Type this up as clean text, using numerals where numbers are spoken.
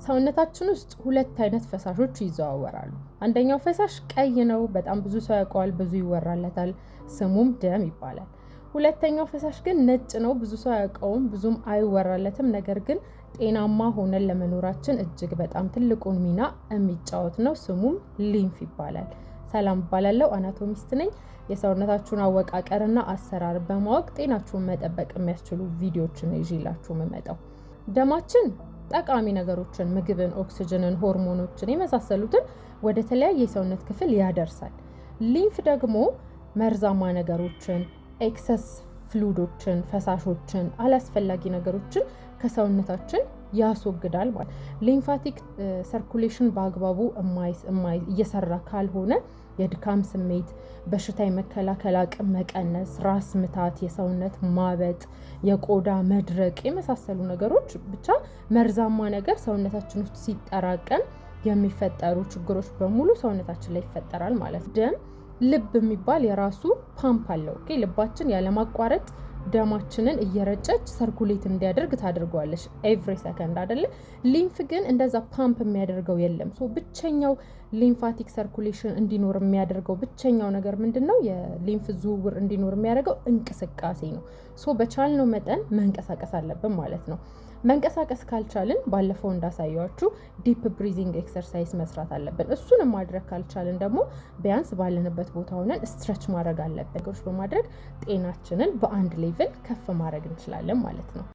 ሰውነታችን ውስጥ ሁለት አይነት ፈሳሾች ይዘዋወራሉ። አንደኛው ፈሳሽ ቀይ ነው፣ በጣም ብዙ ሰው ያውቀዋል፣ ብዙ ይወራለታል፣ ስሙም ደም ይባላል። ሁለተኛው ፈሳሽ ግን ነጭ ነው፣ ብዙ ሰው ያውቀውም፣ ብዙም አይወራለትም፣ ነገር ግን ጤናማ ሆነን ለመኖራችን እጅግ በጣም ትልቁን ሚና የሚጫወት ነው። ስሙም ሊምፍ ይባላል። ሰላም እባላለሁ፣ አናቶሚስት ነኝ። የሰውነታችሁን አወቃቀርና አሰራር በማወቅ ጤናችሁን መጠበቅ የሚያስችሉ ቪዲዮዎችን ይዤላችሁ የምመጣው። ደማችን ጠቃሚ ነገሮችን፣ ምግብን፣ ኦክሲጅንን፣ ሆርሞኖችን የመሳሰሉትን ወደ ተለያየ የሰውነት ክፍል ያደርሳል። ሊምፍ ደግሞ መርዛማ ነገሮችን፣ ኤክሰስ ፍሉዶችን፣ ፈሳሾችን፣ አላስፈላጊ ነገሮችን ከሰውነታችን ያስወግዳል ማለት። ሊምፋቲክ ሰርኩሌሽን በአግባቡ እየሰራ ካልሆነ የድካም ስሜት፣ በሽታ የመከላከል አቅም መቀነስ፣ ራስ ምታት፣ የሰውነት ማበጥ፣ የቆዳ መድረቅ የመሳሰሉ ነገሮች ብቻ መርዛማ ነገር ሰውነታችን ውስጥ ሲጠራቀም የሚፈጠሩ ችግሮች በሙሉ ሰውነታችን ላይ ይፈጠራል ማለት። ደም ልብ የሚባል የራሱ ፓምፕ አለው። ልባችን ያለማቋረጥ ደማችንን እየረጨች ሰርኩሌት እንዲያደርግ ታደርገዋለች ኤቭሪ ሰከንድ አይደለ? ሊምፍ ግን እንደዛ ፓምፕ የሚያደርገው የለም። ብቸኛው ሊምፋቲክ ሰርኩሌሽን እንዲኖር የሚያደርገው ብቸኛው ነገር ምንድነው? የሊምፍ ዝውውር እንዲኖር የሚያደርገው እንቅስቃሴ ነው። በቻልነው መጠን መንቀሳቀስ አለብን ማለት ነው። መንቀሳቀስ ካልቻልን ባለፈው እንዳሳያችሁ ዲፕ ብሪዚንግ ኤክሰርሳይዝ መስራት አለብን። እሱን ማድረግ ካልቻልን ደግሞ ቢያንስ ባለንበት ቦታ ሆነን ስትሬች ማድረግ አለብን። ነገሮች በማድረግ ጤናችንን በአንድ ሌቭል ከፍ ማድረግ እንችላለን ማለት ነው።